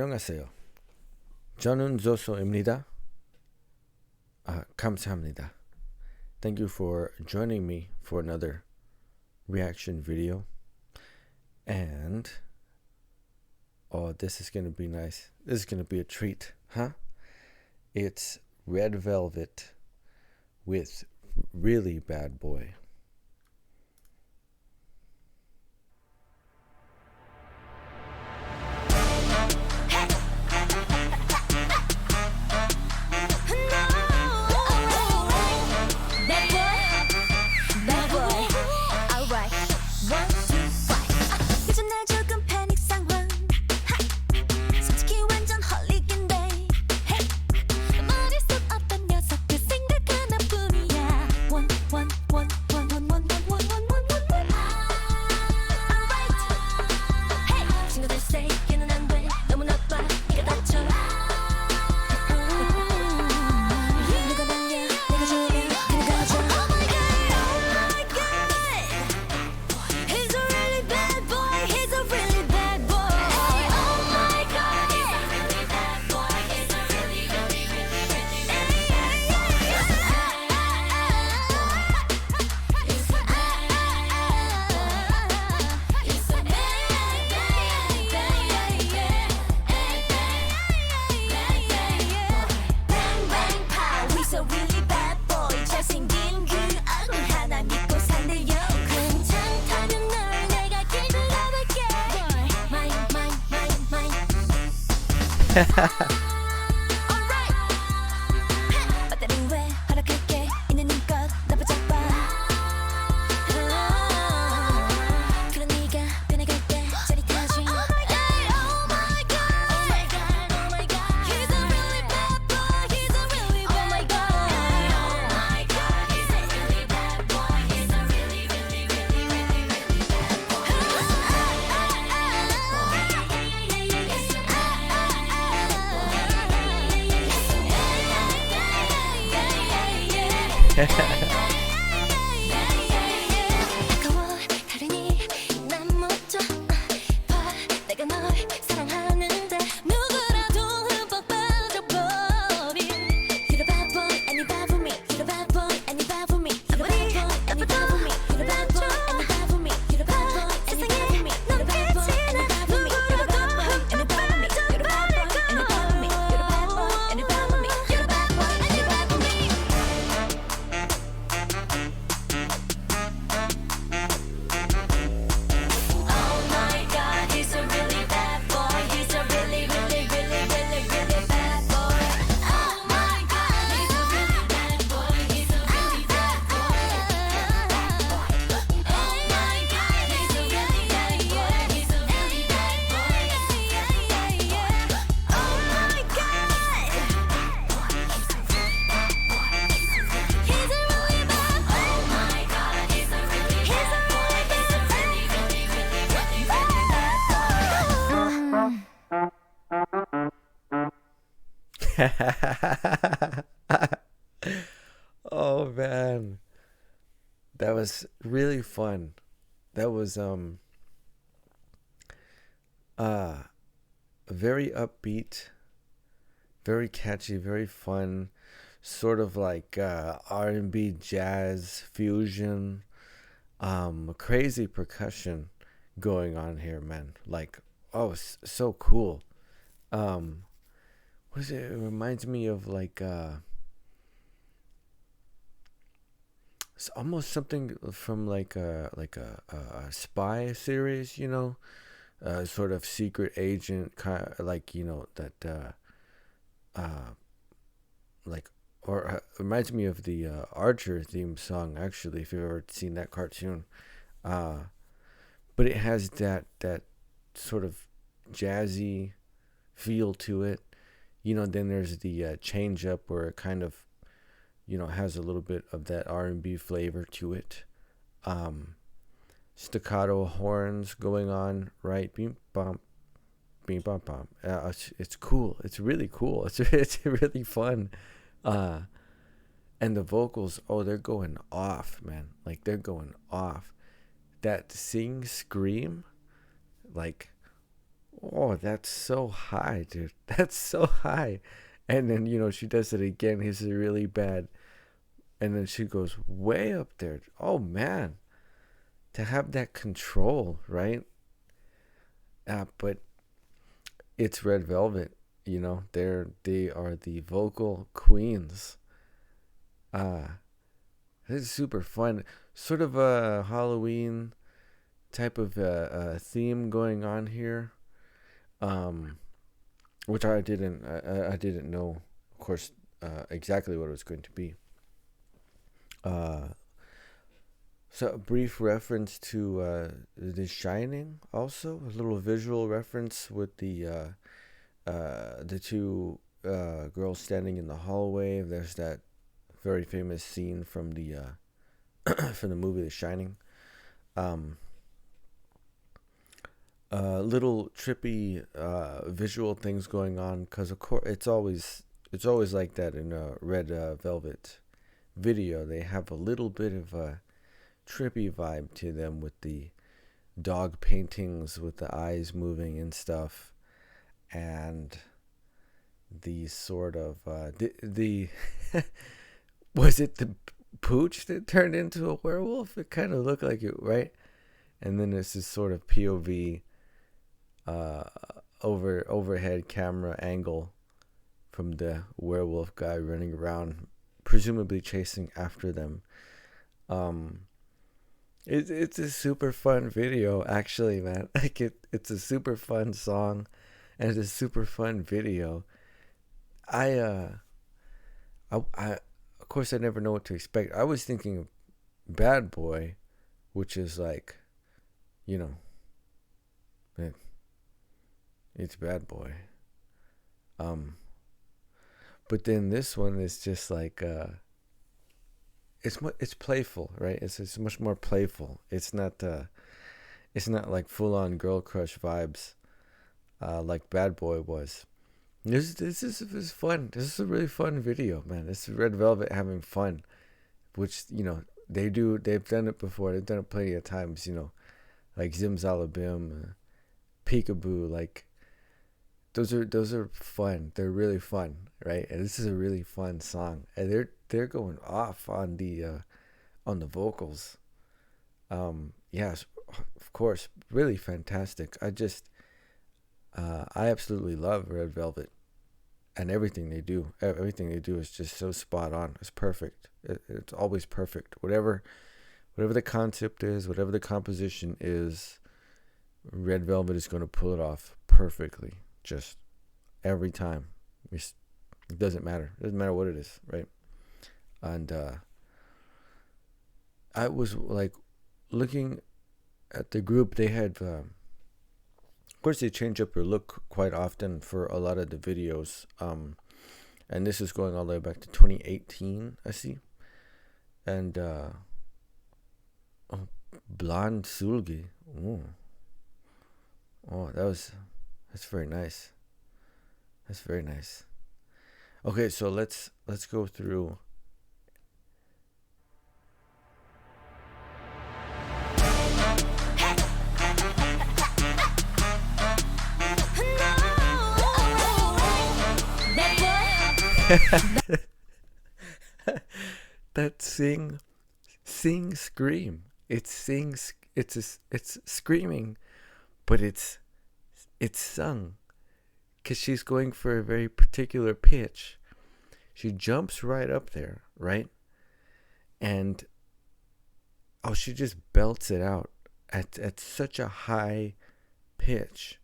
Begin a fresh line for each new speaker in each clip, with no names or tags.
안녕하세요. 저는 조소입니다. 감사합니다. Thank you for joining me for another reaction video. And this is going to be nice. This is going to be a treat, huh? It's Red Velvet with Really Bad Boy. Oh man, that was really fun. That was very upbeat, very catchy, very fun, sort of like R&B jazz fusion, crazy percussion going on here, man. Like, oh, so cool. What is it? It reminds me of like it's almost something from like a spy series, you know, sort of secret agent kind of, like, you know, that like, or reminds me of the Archer theme song, actually, if you've ever seen that cartoon. But it has that sort of jazzy feel to it. You know, then there's the change up where it kind of, you know, has a little bit of that R&B flavor to it. Staccato horns going on, right? Beep bump, beep bump bump. It's cool. It's really cool. It's really fun. And the vocals, oh, they're going off, man. Like, they're going off. That sing scream, like, Oh, that's so high, dude. That's so high. And then, she does it again. He's really bad. And then she goes way up there. Oh, man. To have that control, right? But it's Red Velvet. They are the vocal queens. This is super fun. Sort of a Halloween type of theme going on here. Which I didn't know, of course, exactly what it was going to be. So a brief reference to The Shining, also a little visual reference with the two girls standing in the hallway. There's that very famous scene from the from the movie The Shining. Little trippy visual things going on, because of course it's always like that in a Red Velvet video. They have a little bit of a trippy vibe to them with the dog paintings with the eyes moving and stuff, and the sort of the was it the pooch that turned into a werewolf? It kind of looked like it, right? And then it's this sort of POV overhead camera angle from the werewolf guy running around, presumably chasing after them. It's a super fun video, actually, man. Like it's a super fun song, and it's a super fun video. I of course I never know what to expect. I was thinking of Bad Boy, which is like, it's Bad Boy. But then this one is just like it's playful, right? It's much more playful. It's not like full on girl crush vibes, like Bad Boy was. This is fun. This is a really fun video, man. This is Red Velvet having fun, which they do. They've done it before. They've done it plenty of times. Like Zimzalabim, Peekaboo. Like those are fun. They're really fun, right? And this is a really fun song. And they're going off on the vocals. Yes, of course, really fantastic. I absolutely love Red Velvet, and everything they do. Everything they do is just so spot on. It's perfect. It's always perfect. Whatever the concept is, whatever the composition is, Red Velvet is going to pull it off perfectly. Just every time. It doesn't matter. It doesn't matter what it is, right? And I was like looking at the group. They had, of course, they change up their look quite often for a lot of the videos. And this is going all the way back to 2018, I see. And Blonde Sulgi. Oh, that's very nice. That's very nice. Okay, so let's go through. That sing scream. It's screaming, but it's sung, because she's going for a very particular pitch. She jumps right up there, right? And she just belts it out at such a high pitch,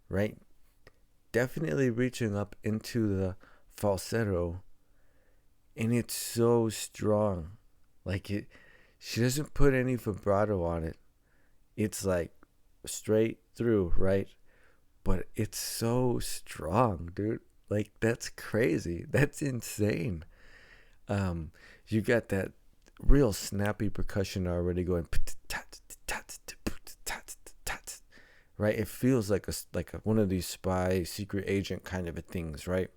right? Definitely reaching up into the falsetto, and it's so strong. Like she doesn't put any vibrato on it. It's like straight through, right? But it's so strong, dude. Like, that's crazy. That's insane. You got that real snappy percussion already going, right? It feels like one of these spy secret agent kind of things, right?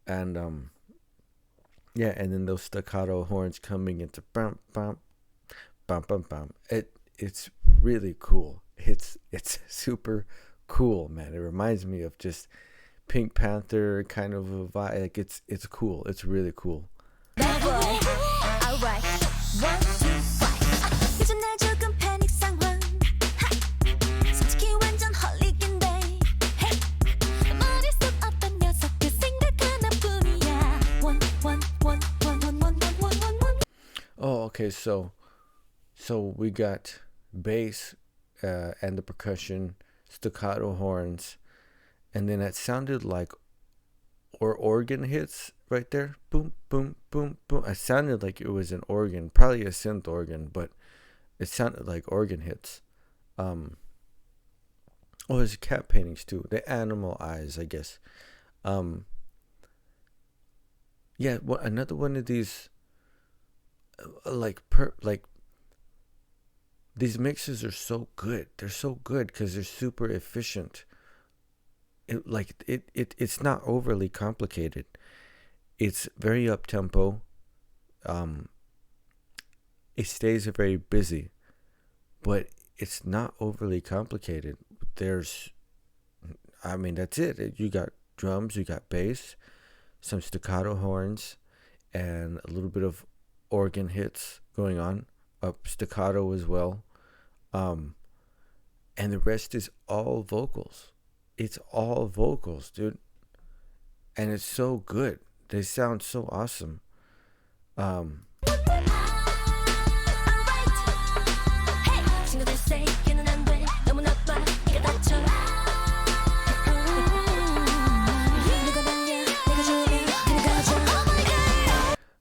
And yeah, and then those staccato horns coming into bum bum bum bum bum. It's really cool. It's super cool, man. It reminds me of just Pink Panther kind of a vibe. Like it's cool. It's really cool. Oh, okay. So we got bass and the percussion, staccato horns, and then it sounded like organ hits right there. Boom, boom, boom, boom. It sounded like it was an organ, probably a synth organ, but it sounded like organ hits. Oh, there's cat paintings too. The animal eyes, I guess. Yeah, well, another one of these these mixes are so good. They're so good because they're super efficient. It's not overly complicated. It's very up tempo. It stays very busy, but it's not overly complicated. That's it. You got drums, you got bass, some staccato horns, and a little bit of organ hits going on, up staccato as well, and the rest is all vocals. It's all vocals, dude, and it's so good. They sound so awesome.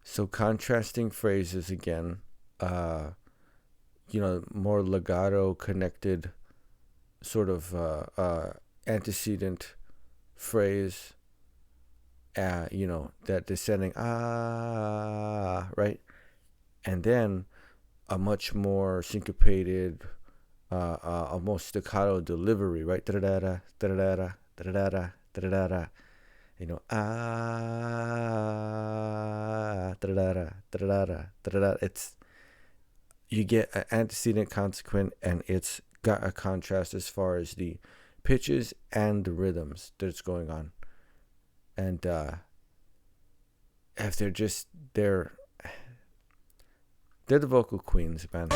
So contrasting phrases again, more legato connected sort of antecedent phrase, that descending right, and then a much more syncopated, almost staccato delivery, right, da da da da da da da da da da da. It's, you get an antecedent, consequent, and it's got a contrast as far as the pitches and the rhythms that's going on. And if they're the vocal queens, man.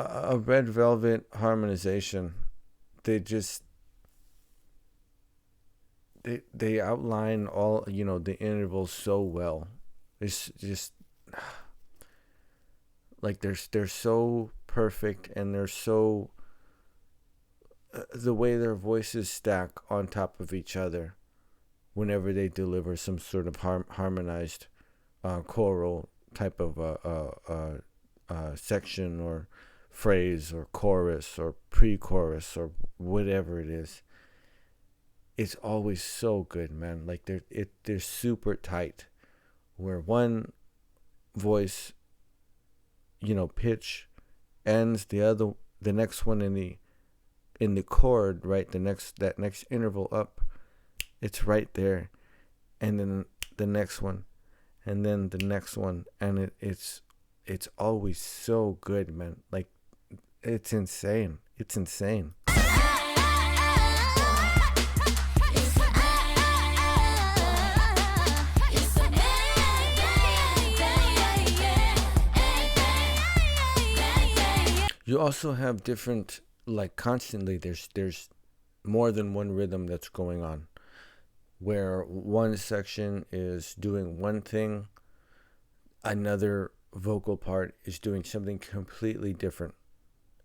A Red Velvet harmonization. They outline all, the intervals so well. It's just like they're so perfect, and they're so the way their voices stack on top of each other whenever they deliver some sort of harmonized choral type of section or phrase or chorus or pre-chorus or whatever it is. It's always so good, man. Like they're super tight, where one voice, pitch ends, the next one in the chord, right, that next interval up, it's right there, and then the next one, and then the next one, and it's always so good, man. Like it's insane. It's insane. You also have different, like constantly there's more than one rhythm that's going on, where one section is doing one thing, another vocal part is doing something completely different,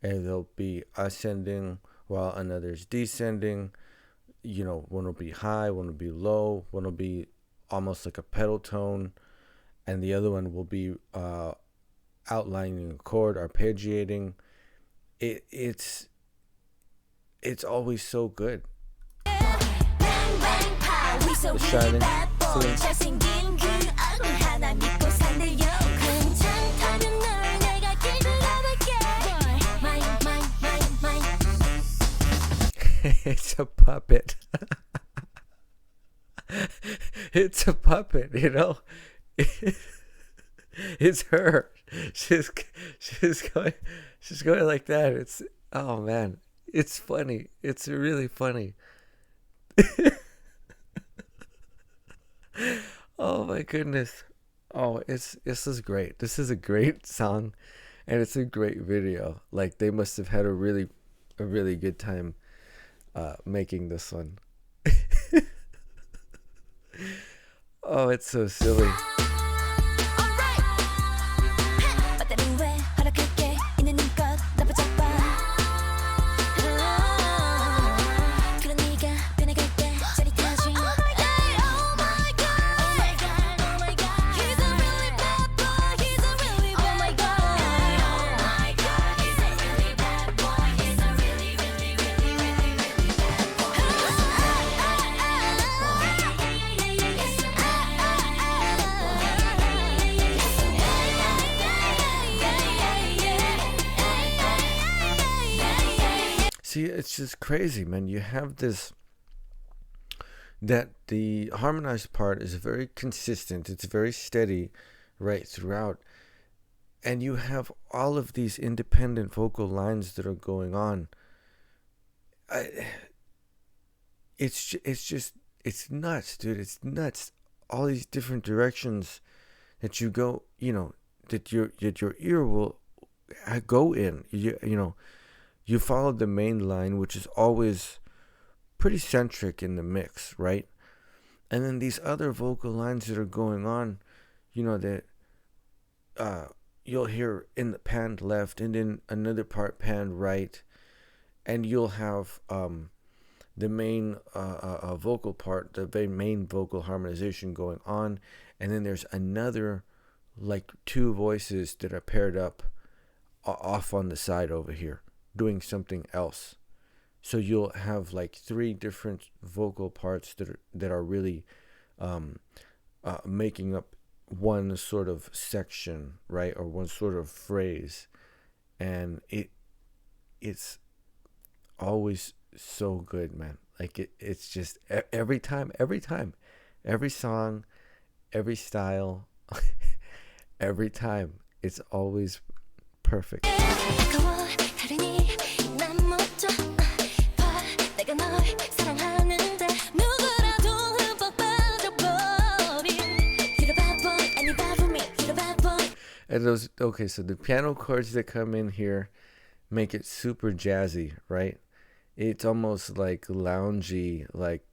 and they'll be ascending while another's descending. One will be high, one will be low, one will be almost like a pedal tone, and the other one will be outlining a chord, arpeggiating. It's always so good. The Shining, sing. It's a puppet. It's a puppet, you know. It's her. She's she's going she's going like that. It's, oh man, it's funny. It's really funny. Oh my goodness. Oh, this is great. This is a great song, and it's a great video. Like, they must have had a really good time making this one. Oh, it's so silly. See, it's just crazy, man. You have this, that the harmonized part is very consistent. It's very steady right throughout. And you have all of these independent vocal lines that are going on. It's nuts, dude. It's nuts. All these different directions that you go, that your ear will go in. You follow the main line, which is always pretty centric in the mix, right? And then these other vocal lines that are going on, that you'll hear in the panned left, and then another part panned right, and you'll have the main vocal part, the main vocal harmonization going on, and then there's another, like, two voices that are paired up off on the side over here, doing something else. So you'll have like three different vocal parts that are really making up one sort of section, right, or one sort of phrase, and it's always so good, man. Like, it's just every time, every song, every style, every time, it's always perfect. And those, okay, so the piano chords that come in here make it super jazzy, right? It's almost like loungy, like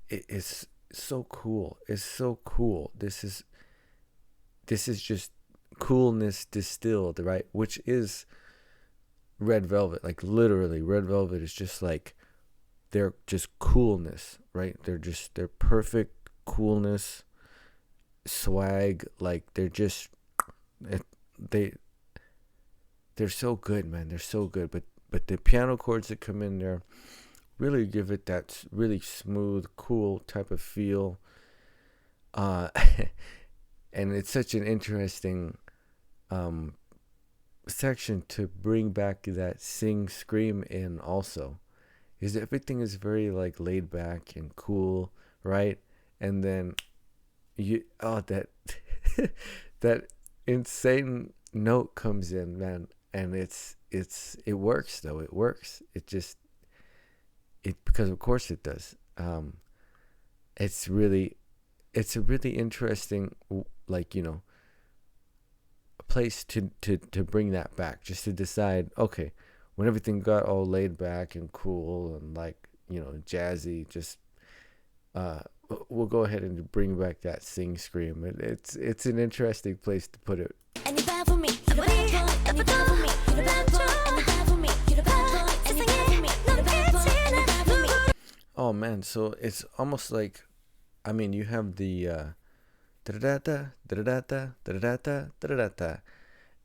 it's so cool. It's so cool. This is just coolness distilled, right? Which is Red Velvet. Like, literally, Red Velvet is just like, they're just coolness, right? They're perfect coolness, swag. Like, they're just, they're so good, man. They're so good. But the piano chords that come in there really give it that really smooth, cool type of feel. And it's such an interesting section to bring back that sing scream in also, because everything is very like laid back and cool, right? And then that that insane note comes in, man, and it works though. It works. Because of course it does. It's a really interesting, like, place to bring that back, just to decide, okay, when everything got all laid back and cool and like, jazzy, just we'll go ahead and bring back that sing scream. It's an interesting place to put it. Oh man, so it's almost like, I mean, you have the da-da-da, da-da-da, da-da-da, da-da-da,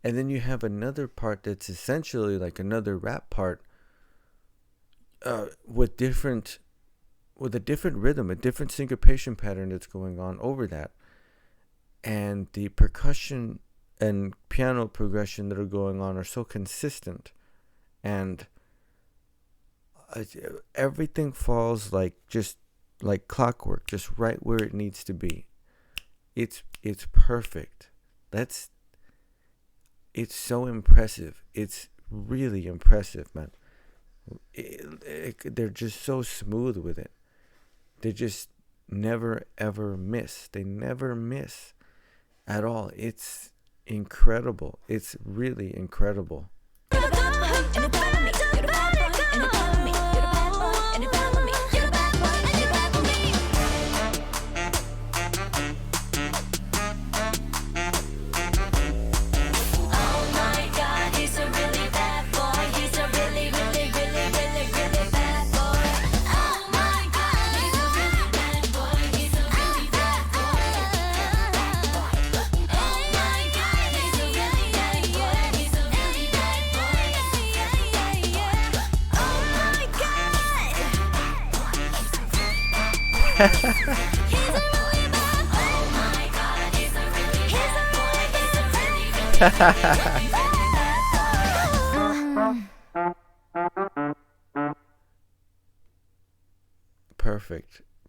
and then you have another part that's essentially like another rap part, with a different rhythm, a different syncopation pattern that's going on over that, and the percussion and piano progression that are going on are so consistent, and everything falls like just like clockwork, just right where it needs to be. It's perfect. It's so impressive. It's really impressive, man. They're just so smooth with it. They just never ever miss. They never miss at all. It's incredible. It's really incredible.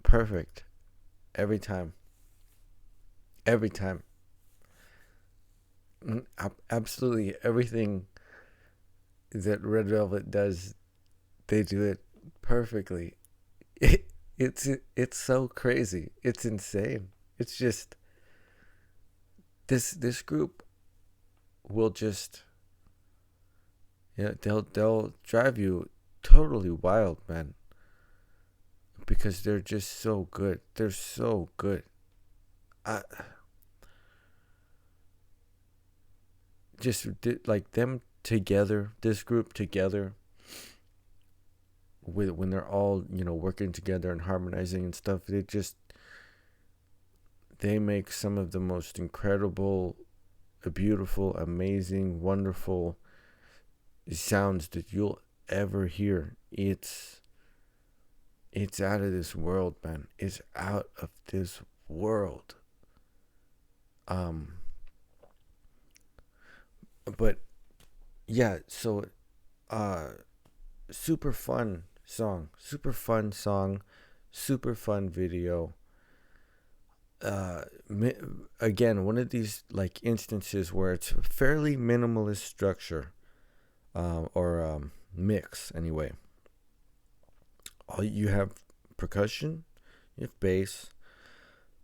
Perfect every time. Absolutely everything that Red Velvet does, they do it perfectly. It's so crazy. It's insane. It's just this group will just, they'll drive you totally wild, man, because they're just so good. They're so good. Just like them together, this group together, when they're all working together and harmonizing and stuff, they make some of the most incredible, beautiful, amazing, wonderful sounds that you'll ever hear. It's out of this world, man. It's out of this world. But yeah, so super fun song, super fun video. Again, one of these like instances where it's a fairly minimalist structure, or mix anyway. You have percussion, you have bass,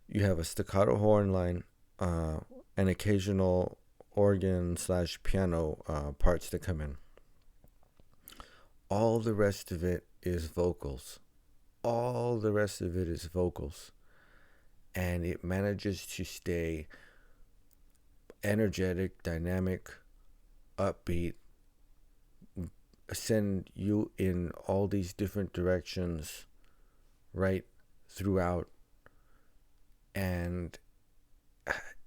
you have a staccato horn line, and occasional organ / piano parts that come in. All the rest of it is vocals. And it manages to stay energetic, dynamic, upbeat, send you in all these different directions right throughout. And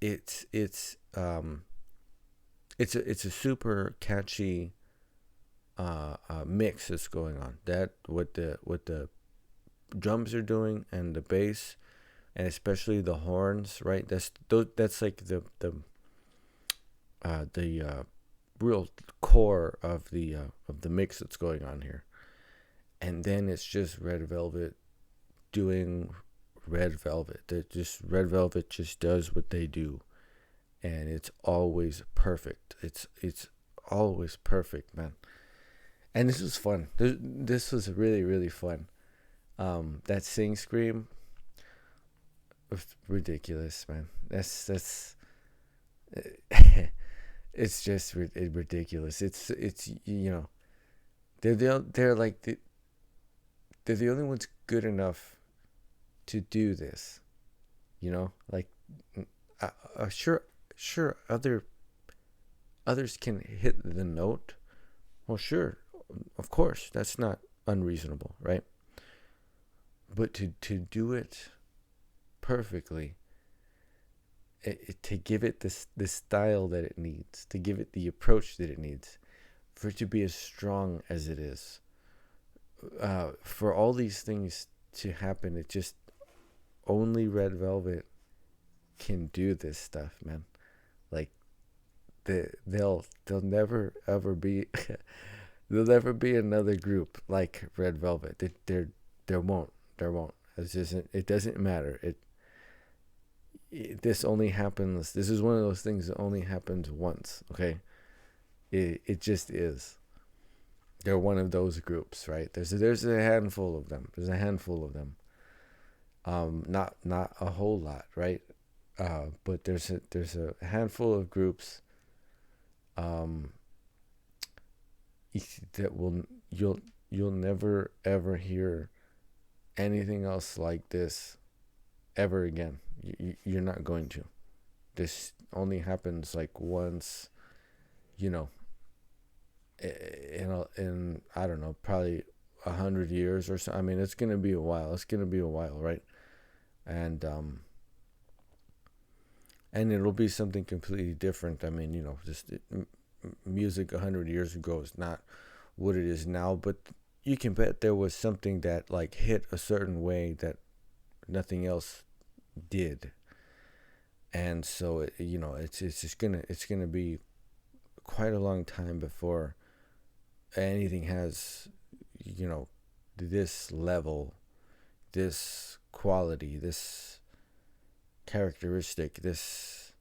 it's a super catchy mix that's going on. That what the drums are doing, and the bass, and especially the horns, right? That's like the real core of the mix that's going on here. And then it's just Red Velvet doing Red Velvet. Red Velvet just does what they do, and it's always perfect. It's always perfect, man. And this was fun. This was really, really fun. That sing scream was ridiculous, man. That's it's just ridiculous. It's they're the only ones good enough to do this. Like sure others can hit the note. Well, sure, of course, that's not unreasonable, right? But to do it perfectly, to give it this style that it needs, to give it the approach that it needs, for it to be as strong as it is, for all these things to happen, it just only Red Velvet can do this stuff, man. Like they'll never ever be there'll never be another group like Red Velvet. There won't. It doesn't matter. This only happens. This is one of those things that only happens once. Okay, it just is. They're one of those groups, right? There's a handful of them. There's a handful of them. Not a whole lot, right? But there's a handful of groups that you'll never ever hear anything else like this ever again. You're not going to. This only happens like once, you know, in I don't know, probably 100 years or so. I mean, it's gonna be a while. It's gonna be a while, right? And it'll be something completely different. I mean, you know, just music 100 years ago is not what it is now, but you can bet there was something that like hit a certain way that nothing else did. And so it's just gonna be quite a long time before anything has, you know, this level, this quality, this characteristic, this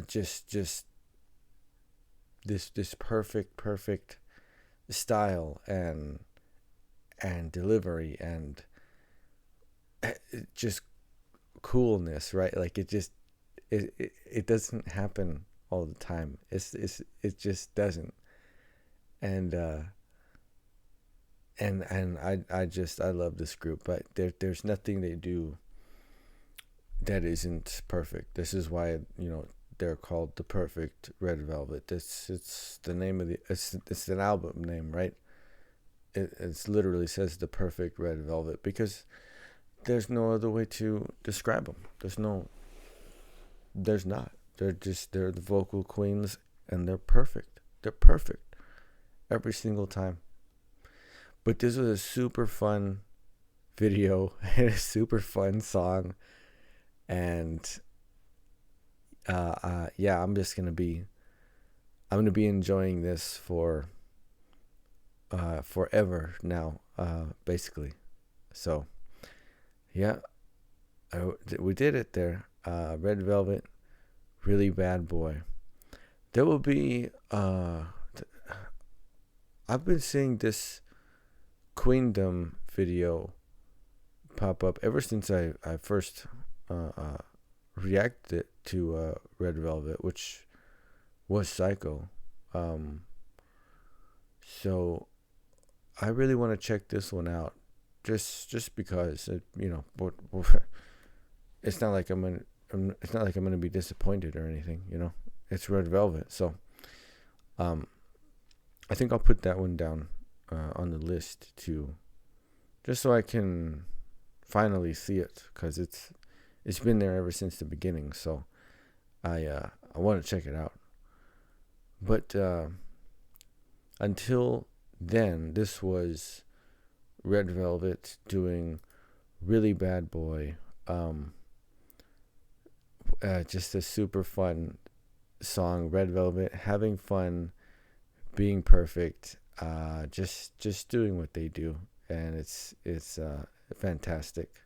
just this perfect style and delivery and just coolness, right? Like it doesn't happen all the time. It just doesn't. And I love this group, but there's nothing they do that isn't perfect. This is why, you know, they're called the Perfect Red Velvet. It's the name of it's an album name, right? It's literally says the Perfect Red Velvet because there's no other way to describe them. There's not. They're the vocal queens, and they're perfect. They're perfect every single time. But this was a super fun video and a super fun song, and yeah, I'm gonna be enjoying this for forever now, basically. So yeah, we did it there. Red Velvet, Really Bad Boy. There will be I've been seeing this Queendom video pop up ever since I first reacted to Red Velvet, which was Psycho. So I really want to check this one out, just because it's not like I'm gonna be disappointed or anything. You know, it's Red Velvet, so I think I'll put that one down on the list too, just so I can finally see it, because it's been there ever since the beginning. So I want to check it out. But until then, this was Red Velvet doing Really Bad Boy. Just a super fun song. Red Velvet having fun, being perfect, just doing what they do, and it's fantastic.